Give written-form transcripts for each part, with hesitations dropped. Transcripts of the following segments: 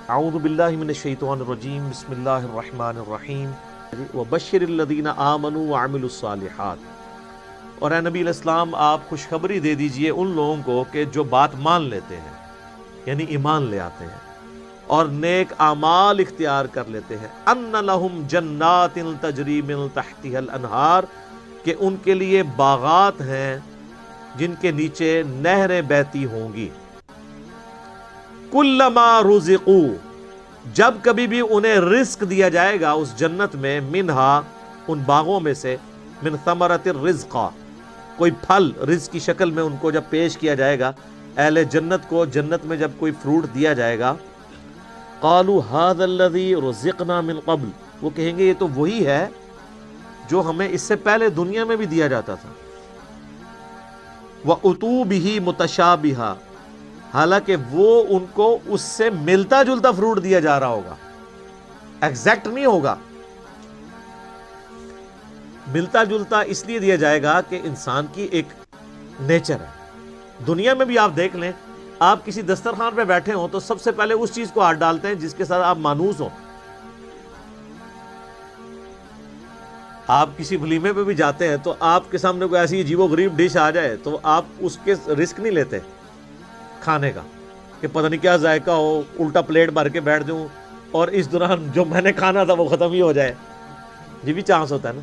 اعوذ باللہ من الشیطان الرجیم بسم اللہ الرحمن الرحیم وبشر الذین آمنوا وعملوا الصالحات۔ اور اے نبی علیہ السلام آپ خوشخبری دے دیجئے ان لوگوں کو کہ جو بات مان لیتے ہیں، یعنی ایمان لے آتے ہیں اور نیک اعمال اختیار کر لیتے ہیں، ان لہم جنات تجری من تحتها الانہار، کہ ان کے لیے باغات ہیں جن کے نیچے نہریں بہتی ہوں گی۔ کلما رزقوا، جب کبھی بھی انہیں رزق دیا جائے گا اس جنت میں، منہا ان باغوں میں سے، من ثمرۃ الرزق، کوئی پھل رزق کی شکل میں ان کو جب پیش کیا جائے گا، اہل جنت کو جنت میں جب کوئی فروٹ دیا جائے گا، قالوا ھذا الذی رزقنا من قبل، وہ کہیں گے یہ تو وہی ہے جو ہمیں اس سے پہلے دنیا میں بھی دیا جاتا تھا۔ وَأُتُوا بِهِ مُتَشَابِهًا، حالانکہ وہ ان کو اس سے ملتا جلتا فروٹ دیا جا رہا ہوگا، ایگزیکٹ نہیں ہوگا۔ ملتا جلتا اس لیے دیا جائے گا کہ انسان کی ایک نیچر ہے۔ دنیا میں بھی آپ دیکھ لیں، آپ کسی دسترخوان پہ بیٹھے ہوں تو سب سے پہلے اس چیز کو ہاتھ ڈالتے ہیں جس کے ساتھ آپ مانوس ہوں۔ آپ کسی ولیمے پہ بھی جاتے ہیں تو آپ کے سامنے کوئی ایسی عجیب و غریب ڈش آ جائے تو آپ اس کے رسک نہیں لیتے کھانے کا کہ پتہ نہیں کیا ذائقہ ہو، الٹا پلیٹ بھر کے بیٹھ جاؤں اور اس دوران جو میں نے کھانا تھا وہ ختم ہی ہو جائے، یہ بھی چانس ہوتا ہے نا۔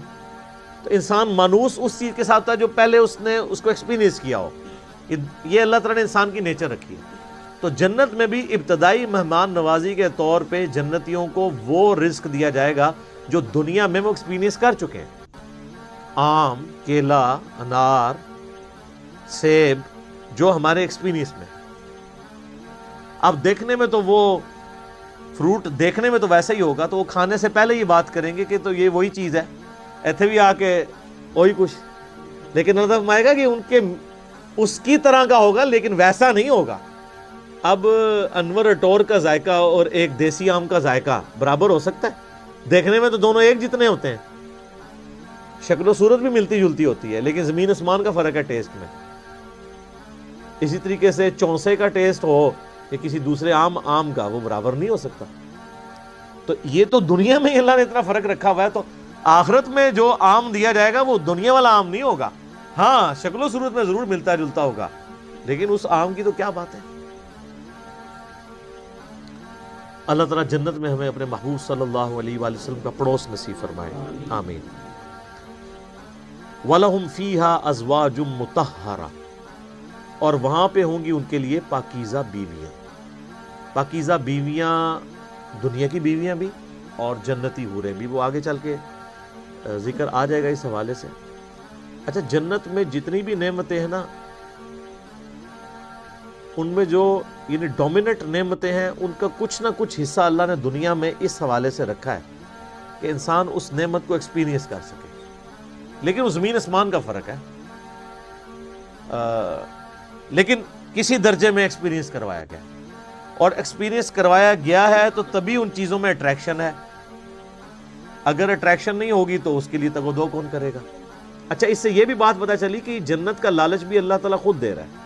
تو انسان مانوس اس چیز کے ساتھ ہوتا ہے جو پہلے اس نے اس کو ایکسپیرینس کیا ہو۔ یہ اللہ تعالیٰ نے انسان کی نیچر رکھی ہے۔ تو جنت میں بھی ابتدائی مہمان نوازی کے طور پہ جنتیوں کو وہ رزق دیا جائے گا جو دنیا میں وہ ایکسپیرینس کر چکے ہیں۔ آم، کیلا، انار، سیب، جو ہمارے ایکسپیرینس میں، اب دیکھنے میں تو وہ فروٹ دیکھنے میں تو ویسا ہی ہوگا، تو وہ کھانے سے پہلے یہ بات کریں گے کہ تو یہ وہی چیز ہے، ایتھے بھی آ کے وہی کچھ، لیکن اللہ فرمائے گا کہ ان کے اس کی طرح کا ہوگا لیکن ویسا نہیں ہوگا۔ اب انور اٹور کا ذائقہ اور ایک دیسی آم کا ذائقہ برابر ہو سکتا ہے؟ دیکھنے میں تو دونوں ایک جتنے ہوتے ہیں، شکل و صورت بھی ملتی جلتی ہوتی ہے، لیکن زمین آسمان کا فرق ہے ٹیسٹ میں۔ اسی طریقے سے چونسے کا ٹیسٹ ہو یا کسی دوسرے آم کا، وہ برابر نہیں ہو سکتا۔ تو یہ تو دنیا میں اللہ نے اتنا فرق رکھا ہوا ہے، تو آخرت میں جو آم دیا جائے گا وہ دنیا والا آم نہیں ہوگا۔ ہاں شکل و صورت میں ضرور ملتا جلتا ہوگا، لیکن اس آم کی تو کیا بات ہے۔ اللہ تعالیٰ جنت میں ہمیں اپنے محبوب صلی اللہ علیہ وآلہ وسلم کا پڑوس نصیب فرمائے، آمین۔ وَلَهُمْ فِيهَا أَزْوَاجٌ مُطَهَّرَةٌ، اور وہاں پہ ہوں گی ان کے لیے پاکیزہ بیویاں۔ پاکیزہ بیویاں دنیا کی بیویاں بھی اور جنتی حوریں بھی، وہ آگے چل کے ذکر آ جائے گا اس حوالے سے۔ اچھا، جنت میں جتنی بھی نعمتیں ہیں نا، ان میں جو یعنی ڈومیننٹ نعمتیں ہیں، ان کا کچھ نہ کچھ حصہ اللہ نے دنیا میں اس حوالے سے رکھا ہے کہ انسان اس نعمت کو ایکسپیرینس کر سکے، لیکن وہ زمین آسمان کا فرق ہے۔ لیکن کسی درجے میں ایکسپیرینس کروایا گیا، اور ایکسپیرینس کروایا گیا ہے تو تبھی ان چیزوں میں اٹریکشن ہے۔ اگر اٹریکشن نہیں ہوگی تو اس کے لیے تگ و دو کون کرے گا۔ اچھا، اس سے یہ بھی بات پتہ چلی کہ جنت کا لالچ بھی اللہ تعالیٰ خود دے رہا ہے۔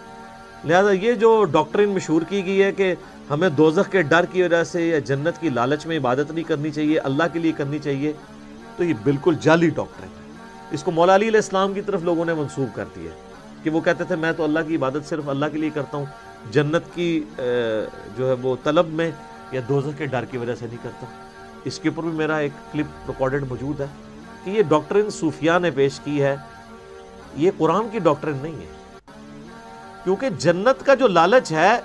لہذا یہ جو ڈاکٹرین مشہور کی گئی ہے کہ ہمیں دوزخ کے ڈر کی وجہ سے یا جنت کی لالچ میں عبادت نہیں کرنی چاہیے، اللہ کے لیے کرنی چاہیے، تو یہ بالکل جعلی ڈاکٹرین ہے۔ اس کو مولا علی علیہ السلام کی طرف لوگوں نے منسوب کر دیا کہ وہ کہتے تھے میں تو اللہ کی عبادت صرف اللہ کے لیے کرتا ہوں، جنت کی جو ہے وہ طلب میں یا دوزخ کے ڈر کی وجہ سے نہیں کرتا۔ اس کے اوپر بھی میرا ایک کلپ ریکارڈڈ موجود ہے کہ یہ ڈاکٹرین صوفیاء نے پیش کی ہے، یہ قرآن کی ڈاکٹرین نہیں ہے۔ کیونکہ جنت کا جو لالچ ہے،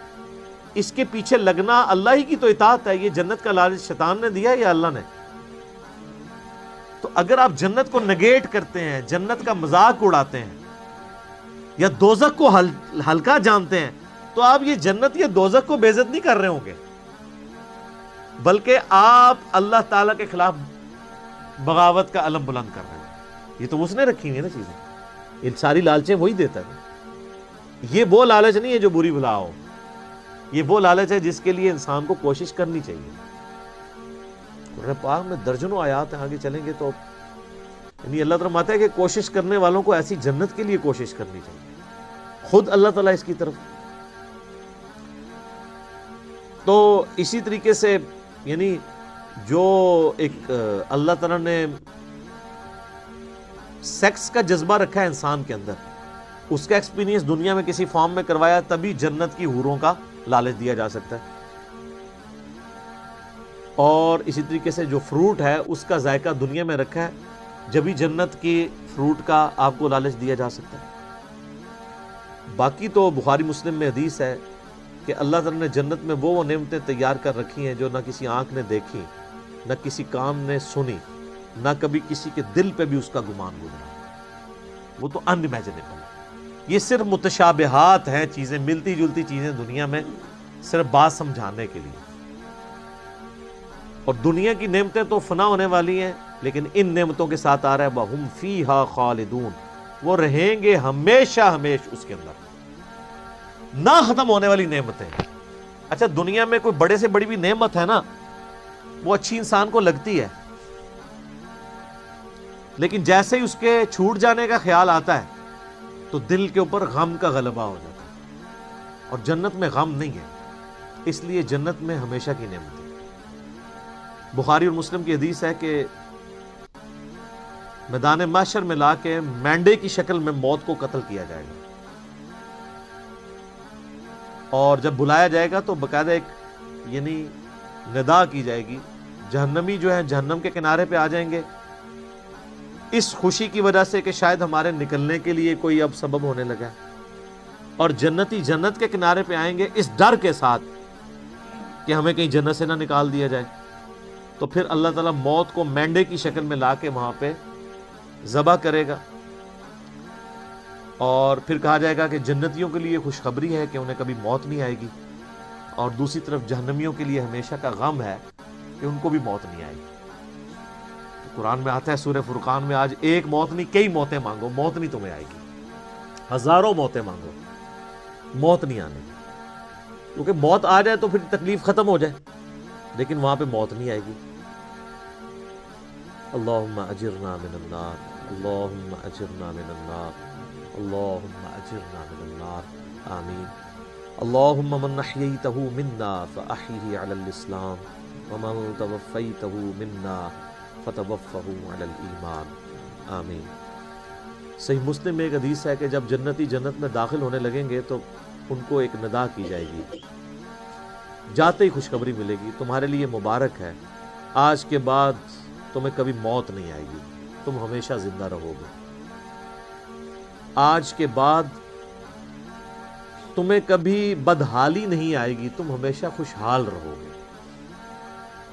اس کے پیچھے لگنا اللہ ہی کی تو اطاعت ہے۔ یہ جنت کا لالچ شیطان نے دیا یا اللہ نے؟ تو اگر آپ جنت کو نگیٹ کرتے ہیں، جنت کا مذاق اڑاتے ہیں یا دوزخ کو ہلکا جانتے ہیں، تو آپ یہ جنت یا دوزخ کو بے عزت نہیں کر رہے ہوں گے، بلکہ آپ اللہ تعالیٰ کے خلاف بغاوت کا علم بلند کر رہے ہیں۔ یہ تو اس نے رکھی ہوئی ہے نا چیزیں، یہ ساری لالچیں وہی دیتا ہے۔ یہ وہ لالچ نہیں ہے جو بری بلا ہو، یہ وہ لالچ ہے جس کے لیے انسان کو کوشش کرنی چاہیے۔ قرآن پاک میں درجنوں آیات ہیں، آگے چلیں گے تو یعنی اللہ تعالیٰ فرماتا ہے کہ کوشش کرنے والوں کو ایسی جنت کے لیے کوشش کرنی چاہیے، خود اللہ تعالیٰ اس کی طرف تو اسی طریقے سے یعنی جو ایک اللہ تعالیٰ نے سیکس کا جذبہ رکھا ہے انسان کے اندر، اس کا ایکسپیرینس دنیا میں کسی فارم میں کروایا، تبھی جنت کی حوروں کا لالچ دیا جا سکتا ہے۔ اور اسی طریقے سے جو فروٹ ہے اس کا ذائقہ دنیا میں رکھا ہے، جبھی جنت کی فروٹ کا آپ کو لالچ دیا جا سکتا ہے۔ باقی تو بخاری مسلم میں حدیث ہے کہ اللہ تعالیٰ نے جنت میں وہ نعمتیں تیار کر رکھی ہیں جو نہ کسی آنکھ نے دیکھی، نہ کسی کان نے سنی، نہ کبھی کسی کے دل پہ بھی اس کا گمان گزرا۔ وہ تو ان امیجنیبل ہے۔ یہ صرف متشابہات ہیں، چیزیں ملتی جلتی چیزیں دنیا میں، صرف بات سمجھانے کے لیے۔ اور دنیا کی نعمتیں تو فنا ہونے والی ہیں، لیکن ان نعمتوں کے ساتھ آ رہا ہے وَهُمْ فِيهَا خَالِدُونَ، وہ رہیں گے ہمیشہ ہمیش اس کے اندر، نہ ختم ہونے والی نعمتیں۔ اچھا دنیا میں کوئی بڑے سے بڑی بھی نعمت ہے نا، وہ اچھی انسان کو لگتی ہے، لیکن جیسے ہی اس کے چھوٹ جانے کا خیال آتا ہے تو دل کے اوپر غم کا غلبہ ہو جاتا ہے، اور جنت میں غم نہیں ہے، اس لیے جنت میں ہمیشہ کی نعمت ہے۔ بخاری اور مسلم کی حدیث ہے کہ میدان محشر میں لا کے مینڈے کی شکل میں موت کو قتل کیا جائے گا، اور جب بلایا جائے گا تو باقاعدہ ایک یعنی ندا کی جائے گی، جہنمی جو ہے جہنم کے کنارے پہ آ جائیں گے، اس خوشی کی وجہ سے کہ شاید ہمارے نکلنے کے لیے کوئی اب سبب ہونے لگا ہے، اور جنتی جنت کے کنارے پہ آئیں گے اس ڈر کے ساتھ کہ ہمیں کہیں جنت سے نہ نکال دیا جائے۔ تو پھر اللہ تعالیٰ موت کو مینڈے کی شکل میں لا کے وہاں پہ ذبح کرے گا، اور پھر کہا جائے گا کہ جنتیوں کے لیے خوشخبری ہے کہ انہیں کبھی موت نہیں آئے گی، اور دوسری طرف جہنمیوں کے لیے ہمیشہ کا غم ہے کہ ان کو بھی موت نہیں آئے گی۔ تو قرآن میں آتا ہے سورہ فرقان میں، آج ایک موت نہیں کئی موتیں مانگو، موت نہیں تمہیں آئے گی، ہزاروں موتیں مانگو، موت نہیں آنے گی، کیونکہ موت آ جائے تو پھر تکلیف ختم ہو جائے، لیکن وہاں پہ موت نہیں آئے گی۔ اللہم اجرنا من النار، اللہم اجرنا من النار، اللہم اجرنا من النار، آمین۔ اللہم من احییتہ منا فاحیہ علی الاسلام، ومن توفیتہ منا فتوفہ علی الایمان، آمین۔ صحیح مسلم میں ایک حدیث ہے کہ جب جنتی جنت میں داخل ہونے لگیں گے تو ان کو ایک ندا کی جائے گی، جاتے ہی خوشخبری ملے گی، تمہارے لیے مبارک ہے، آج کے بعد تمہیں کبھی موت نہیں آئے گی، تم ہمیشہ زندہ رہو گے، آج کے بعد تمہیں کبھی بدحالی نہیں آئے گی، تم ہمیشہ خوشحال رہو گے،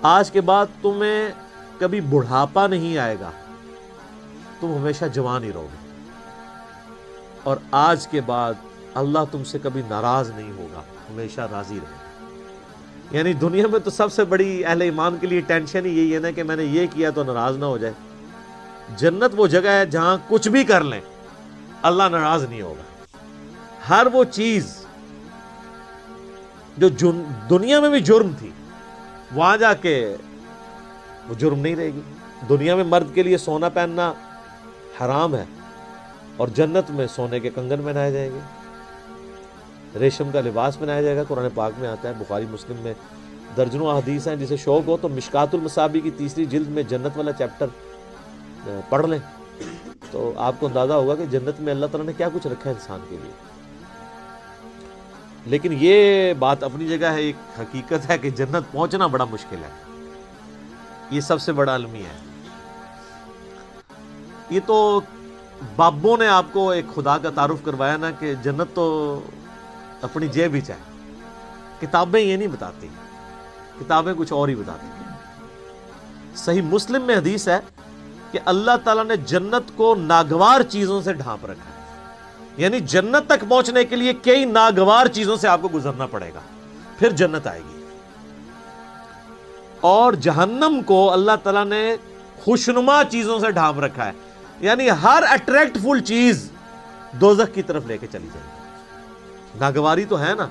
آج کے بعد تمہیں کبھی بڑھاپا نہیں آئے گا، تم ہمیشہ جوان ہی رہو گے، اور آج کے بعد اللہ تم سے کبھی ناراض نہیں ہوگا، ہمیشہ راضی رہے گا۔ یعنی دنیا میں تو سب سے بڑی اہل ایمان کے لیے ٹینشن ہی یہی ہے نا کہ میں نے یہ کیا تو ناراض نہ ہو جائے۔ جنت وہ جگہ ہے جہاں کچھ بھی کر لیں اللہ ناراض نہیں ہوگا، ہر وہ چیز جو دنیا میں بھی جرم تھی وہاں جا کے وہ جرم نہیں رہے گی۔ دنیا میں مرد کے لیے سونا پہننا حرام ہے، اور جنت میں سونے کے کنگن پہنائے جائیں گے، ریشم کا لباس پہنایا جائے گا۔ قرآن پاک میں آتا ہے، بخاری مسلم میں درجنوں احادیث ہیں، جسے شوق ہو تو مشکات المصابیح کی 3 جلد میں جنت والا چیپٹر پڑھ لیں تو آپ کو اندازہ ہوگا کہ جنت میں اللہ تعالیٰ نے کیا کچھ رکھا ہے انسان کے لیے۔ لیکن یہ بات اپنی جگہ ہے، ایک حقیقت ہے کہ جنت پہنچنا بڑا مشکل ہے، یہ سب سے بڑا المیہ ہے۔ یہ تو بابوں نے آپ کو ایک خدا کا تعارف کروایا نا کہ جنت تو اپنی جیب ہی چاہے، کتابیں یہ نہیں بتاتی، کتابیں کچھ اور ہی بتاتی ہیں۔ صحیح مسلم میں حدیث ہے کہ اللہ تعالیٰ نے جنت کو ناگوار چیزوں سے ڈھانپ رکھا ہے، یعنی جنت تک پہنچنے کے لیے کئی ناگوار چیزوں سے آپ کو گزرنا پڑے گا، پھر جنت آئے گی۔ اور جہنم کو اللہ تعالیٰ نے خوشنما چیزوں سے ڈھانپ رکھا ہے، یعنی ہر اٹریکٹ فل چیز دوزخ کی طرف لے کے چلی جائے گی۔ ناگواری تو ہے نا،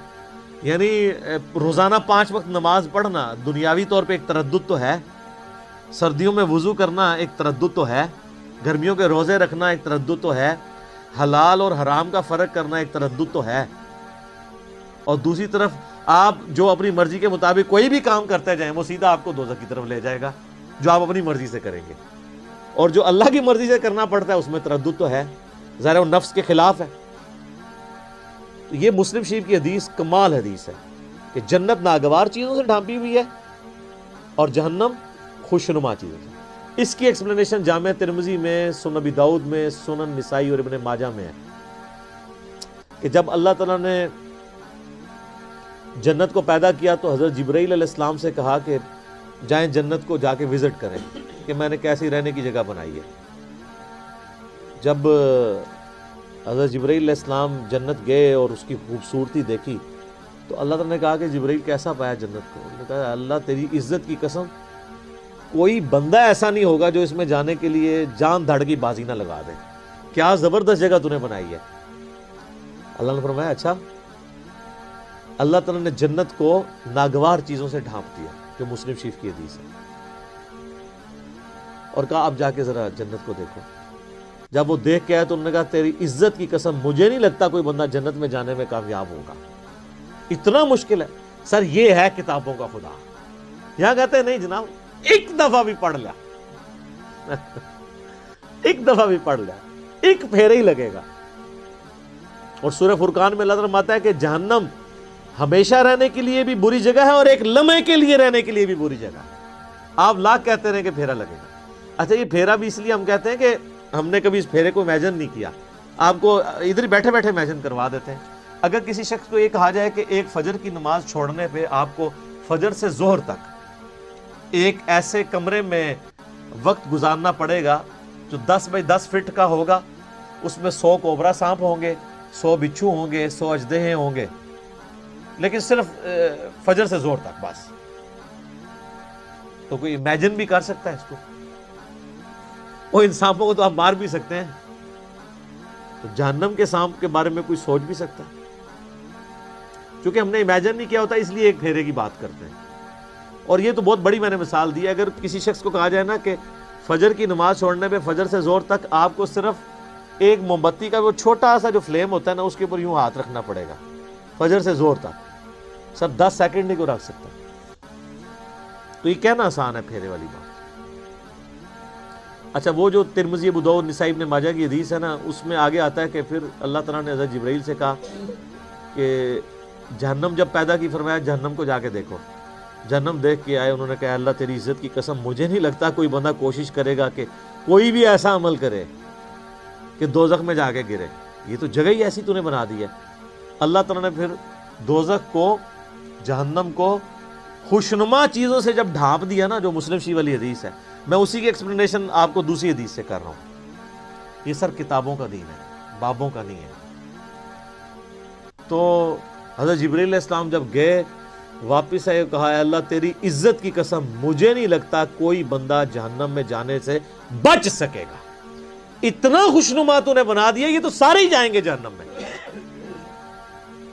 یعنی روزانہ 5 وقت نماز پڑھنا دنیاوی طور پہ ایک تردد تو ہے، سردیوں میں وضو کرنا ایک تردد تو ہے، گرمیوں کے روزے رکھنا ایک تردد تو ہے، حلال اور حرام کا فرق کرنا ایک تردد تو ہے، اور دوسری طرف آپ جو اپنی مرضی کے مطابق کوئی بھی کام کرتے جائیں وہ سیدھا آپ کو دوزخ کی طرف لے جائے گا، جو آپ اپنی مرضی سے کریں گے. اور جو اللہ کی مرضی سے کرنا پڑتا ہے اس میں تردد تو ہے، ظاہر وہ نفس کے خلاف ہے. تو یہ مسلم شریف کی حدیث کمال حدیث ہے کہ جنت ناگوار چیزوں سے ڈھانپی ہوئی ہے اور جہنم خوشنما چیزوں سے. اس کی ایکسپلینیشن جامع ترمذی میں، سنن ابی داؤد میں، سنن نسائی اور ابن ماجہ میں ہے کہ جب اللہ تعالیٰ نے جنت کو پیدا کیا تو حضرت جبرائیل علیہ السلام سے کہا کہ جائیں جنت کو جا کے وزٹ کریں کہ میں نے کیسی رہنے کی جگہ بنائی ہے. جب حضرت جبرائیل علیہ السلام جنت گئے اور اس کی خوبصورتی دیکھی تو اللہ تعالیٰ نے کہا کہ جبرائیل کیسا پایا جنت کو؟ انہوں نے کہا اللہ تیری عزت کی قسم کوئی بندہ ایسا نہیں ہوگا جو اس میں جانے کے لیے جان دھڑ کی بازی نہ لگا دے، کیا زبردست جگہ تو نے بنائی ہے. اللہ نے فرمایا اچھا. اللہ تعالیٰ نے جنت کو ناگوار چیزوں سے ڈھانپ دیا، جو مسلم شریف کی حدیث ہے، اور کہا اب جا کے ذرا جنت کو دیکھو. جب وہ دیکھ کے آئے تو انہوں نے کہا تیری عزت کی قسم مجھے نہیں لگتا کوئی بندہ جنت میں جانے میں کامیاب ہوگا، اتنا مشکل ہے. سر یہ ہے کتابوں کا خدا. یہاں کہتے ہیں نہیں جناب ایک دفعہ بھی پڑھ لیا ایک دفعہ بھی پڑھ لیا ایک پھیرے ہی لگے گا. اور سورہ فرقان میں اللہ تعالیٰ فرماتا ہے کہ جہنم ہمیشہ رہنے کے لیے بھی بری جگہ ہے اور ایک لمحے کے لیے رہنے کے لیے بھی بری جگہ ہے. آپ لاکھ کہتے رہے کہ پھیرا لگے گا. اچھا یہ پھیرا بھی اس لیے ہم کہتے ہیں کہ ہم نے کبھی اس پھیرے کو امیجن نہیں کیا، آپ کو ادھر بیٹھے بیٹھے امیجن کروا دیتے ہیں. اگر کسی شخص کو یہ کہا جائے کہ ایک فجر کی نماز چھوڑنے پہ آپ کو فجر سے ظہر تک ایک ایسے کمرے میں وقت گزارنا پڑے گا جو 10 بائی 10 فٹ کا ہوگا، اس میں 100 کوبرا سانپ ہوں گے، 100 بچھو ہوں گے، 100 اژدہے ہوں گے، لیکن صرف فجر سے ظہر تک بس، تو کوئی امیجن بھی کر سکتا ہے اس کو؟ وہ ان سانپوں کو تو آپ مار بھی سکتے ہیں، تو جہنم کے سانپ کے بارے میں کوئی سوچ بھی سکتا ہے؟ چونکہ ہم نے امیجن نہیں کیا ہوتا اس لیے ایک پھیرے کی بات کرتے ہیں. اور یہ تو بہت بڑی میں نے مثال دی ہے. اگر کسی شخص کو کہا جائے نا کہ فجر کی نماز چھوڑنے پہ فجر سے ظہر تک آپ کو صرف ایک موم بتی کا وہ چھوٹا سا جو فلیم ہوتا ہے نا اس کے اوپر یوں ہاتھ رکھنا پڑے گا فجر سے ظہر تک، سب 10 سیکنڈ نہیں کو رکھ سکتا. تو یہ کہنا آسان ہے پھیرے والی بات. اچھا وہ جو ترمذی، ابو داؤد، نسائی، ابن ماجہ کی حدیث ہے نا، اس میں آگے آتا ہے کہ پھر اللہ تعالیٰ نے حضرت جبرائیل سے کہا کہ جہنم جب پیدا کی فرمایا جہنم کو جا کے دیکھو. جہنم دیکھ کے آئے، انہوں نے کہا اللہ تیری عزت کی قسم مجھے نہیں لگتا کوئی بندہ کوشش کرے گا کہ کوئی بھی ایسا عمل کرے کہ دوزخ میں جا کے گرے، یہ تو جگہ ہی ایسی تو نے بنا دی ہے. اللہ تعالیٰ نے پھر دوزخ کو، جہنم کو خوشنما چیزوں سے جب ڈھانپ دیا نا، جو مسلم شریف والی حدیث ہے، میں اسی کی ایکسپلینیشن آپ کو دوسری حدیث سے کر رہا ہوں. یہ سر کتابوں کا دین ہے، بابوں کا نہیں ہے. تو حضرت جبرائیل علیہ السلام جب گئے واپس آئے، کہا اے اللہ تیری عزت کی قسم مجھے نہیں لگتا کوئی بندہ جہنم میں جانے سے بچ سکے گا، اتنا خوشنما تو نے بنا دیا، یہ تو سارے ہی جائیں گے جہنم میں.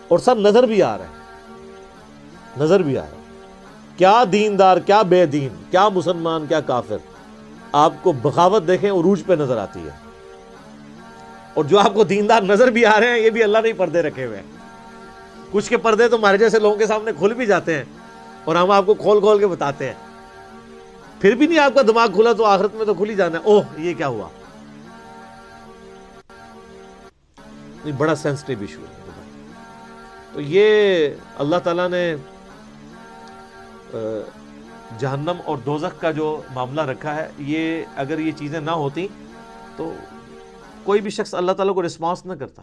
اور سب نظر بھی آ رہا ہے، نظر بھی آ رہا ہے. کیا دیندار، کیا بے دین، کیا مسلمان، کیا کافر، آپ کو بغاوت دیکھیں عروج پہ نظر آتی ہے. اور جو آپ کو دیندار نظر بھی آ رہے ہیں یہ بھی اللہ نے پردے رکھے ہوئے ہیں. کچھ کے پردے تو ہمارے جیسے لوگوں کے سامنے کھل بھی جاتے ہیں اور ہم آپ کو کھول کھول کے بتاتے ہیں، پھر بھی نہیں آپ کا دماغ کھلا تو آخرت میں تو کھل ہی جانا ہے، اوہ یہ کیا ہوا. یہ بڑا سینسٹیو ایشو ہے. تو یہ اللہ تعالیٰ نے جہنم اور دوزخ کا جو معاملہ رکھا ہے، یہ اگر یہ چیزیں نہ ہوتی تو کوئی بھی شخص اللہ تعالیٰ کو رسپانس نہ کرتا.